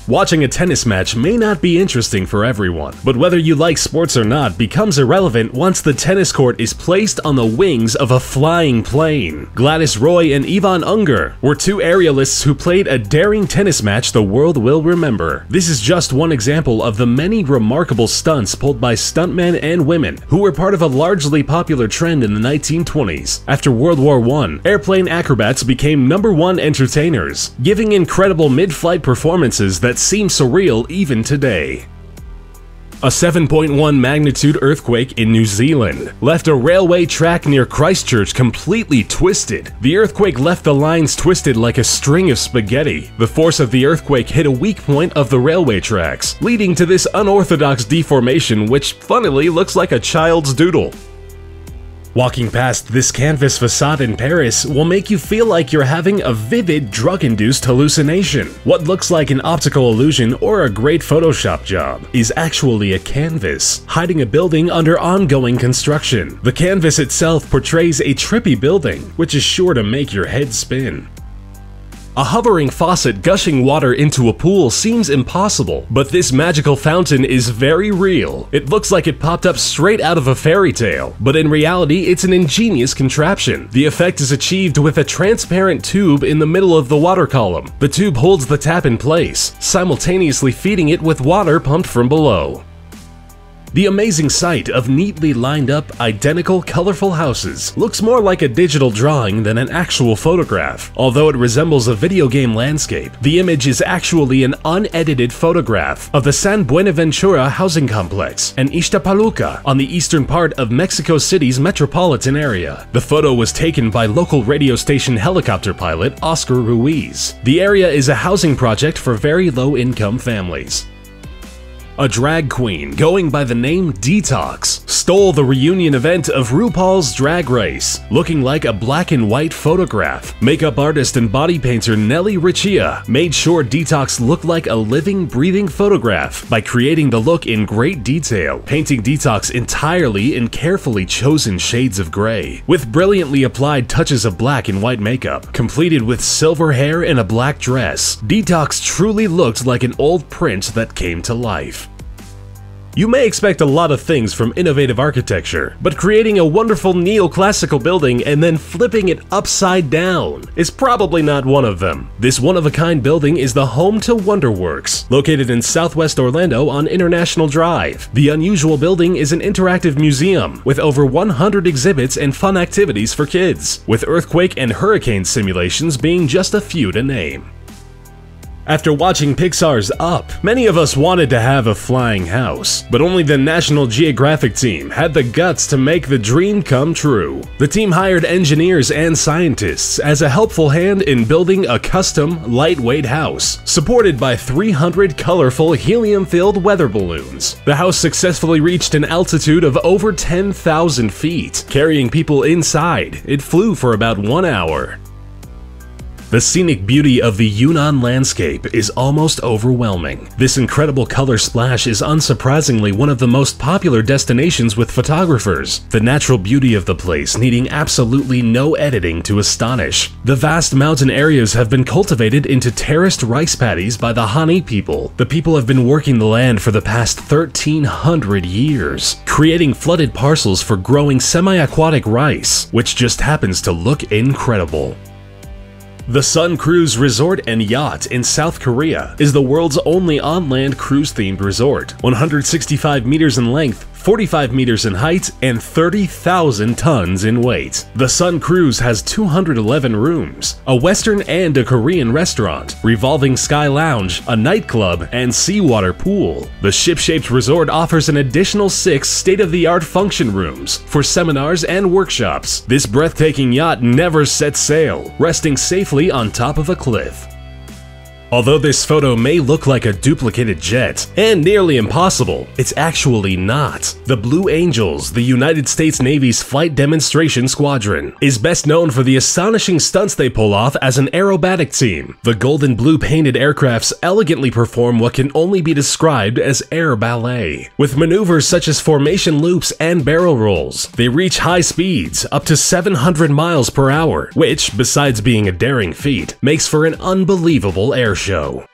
Watching a tennis match may not be interesting for everyone, but whether you like sports or not becomes irrelevant once the tennis court is placed on the wings of a flying plane. Gladys Roy and Ivan Unger were two aerialists who played a daring tennis match the world will remember. This is just one example of the many remarkable stunts pulled by stuntmen and women who were part of a largely popular trend in the 1920s. After World War I, airplane acrobats became #1 entertainers, giving incredible mid-flight performances that seem surreal even today. A 7.1 magnitude earthquake in New Zealand left a railway track near Christchurch completely twisted. The earthquake left the lines twisted like a string of spaghetti. The force of the earthquake hit a weak point of the railway tracks, leading to this unorthodox deformation which funnily looks like a child's doodle. Walking past this canvas facade in Paris will make you feel like you're having a vivid drug-induced hallucination. What looks like an optical illusion or a great Photoshop job is actually a canvas, hiding a building under ongoing construction. The canvas itself portrays a trippy building, which is sure to make your head spin. A hovering faucet gushing water into a pool seems impossible, but this magical fountain is very real. It looks like it popped up straight out of a fairy tale, but in reality it's an ingenious contraption. The effect is achieved with a transparent tube in the middle of the water column. The tube holds the tap in place, simultaneously feeding it with water pumped from below. The amazing sight of neatly lined up, identical, colorful houses looks more like a digital drawing than an actual photograph. Although it resembles a video game landscape, the image is actually an unedited photograph of the San Buenaventura housing complex and Ixtapaluca on the eastern part of Mexico City's metropolitan area. The photo was taken by local radio station helicopter pilot Oscar Ruiz. The area is a housing project for very low-income families. A drag queen going by the name Detox stole the reunion event of RuPaul's Drag Race, looking like a black and white photograph. Makeup artist and body painter Nelly Richia made sure Detox looked like a living, breathing photograph by creating the look in great detail, painting Detox entirely in carefully chosen shades of gray, with brilliantly applied touches of black and white makeup, completed with silver hair and a black dress. Detox truly looked like an old print that came to life. You may expect a lot of things from innovative architecture, but creating a wonderful neoclassical building and then flipping it upside down is probably not one of them. This one-of-a-kind building is the home to Wonderworks, located in southwest Orlando on International Drive. The unusual building is an interactive museum with over 100 exhibits and fun activities for kids, with earthquake and hurricane simulations being just a few to name. After watching Pixar's Up, many of us wanted to have a flying house, but only the National Geographic team had the guts to make the dream come true. The team hired engineers and scientists as a helpful hand in building a custom, lightweight house, supported by 300 colorful helium-filled weather balloons. The house successfully reached an altitude of over 10,000 feet. Carrying people inside, it flew for about 1 hour. The scenic beauty of the Yunnan landscape is almost overwhelming. This incredible color splash is unsurprisingly one of the most popular destinations with photographers, the natural beauty of the place needing absolutely no editing to astonish. The vast mountain areas have been cultivated into terraced rice paddies by the Hani people. The people have been working the land for the past 1,300 years, creating flooded parcels for growing semi-aquatic rice, which just happens to look incredible. The Sun Cruise Resort and Yacht in South Korea is the world's only on-land cruise-themed resort, 165 meters in length, 45 meters in height, and 30,000 tons in weight. The Sun Cruise has 211 rooms, a Western and a Korean restaurant, revolving sky lounge, a nightclub, and seawater pool. The ship-shaped resort offers an additional 6 state-of-the-art function rooms for seminars and workshops. This breathtaking yacht never sets sail, resting safely on top of a cliff. Although this photo may look like a duplicated jet and nearly impossible, it's actually not. The Blue Angels, the United States Navy's flight demonstration squadron, is best known for the astonishing stunts they pull off as an aerobatic team. The gold and blue painted aircrafts elegantly perform what can only be described as air ballet. With maneuvers such as formation loops and barrel rolls, they reach high speeds, up to 700 miles per hour, which, besides being a daring feat, makes for an unbelievable air show.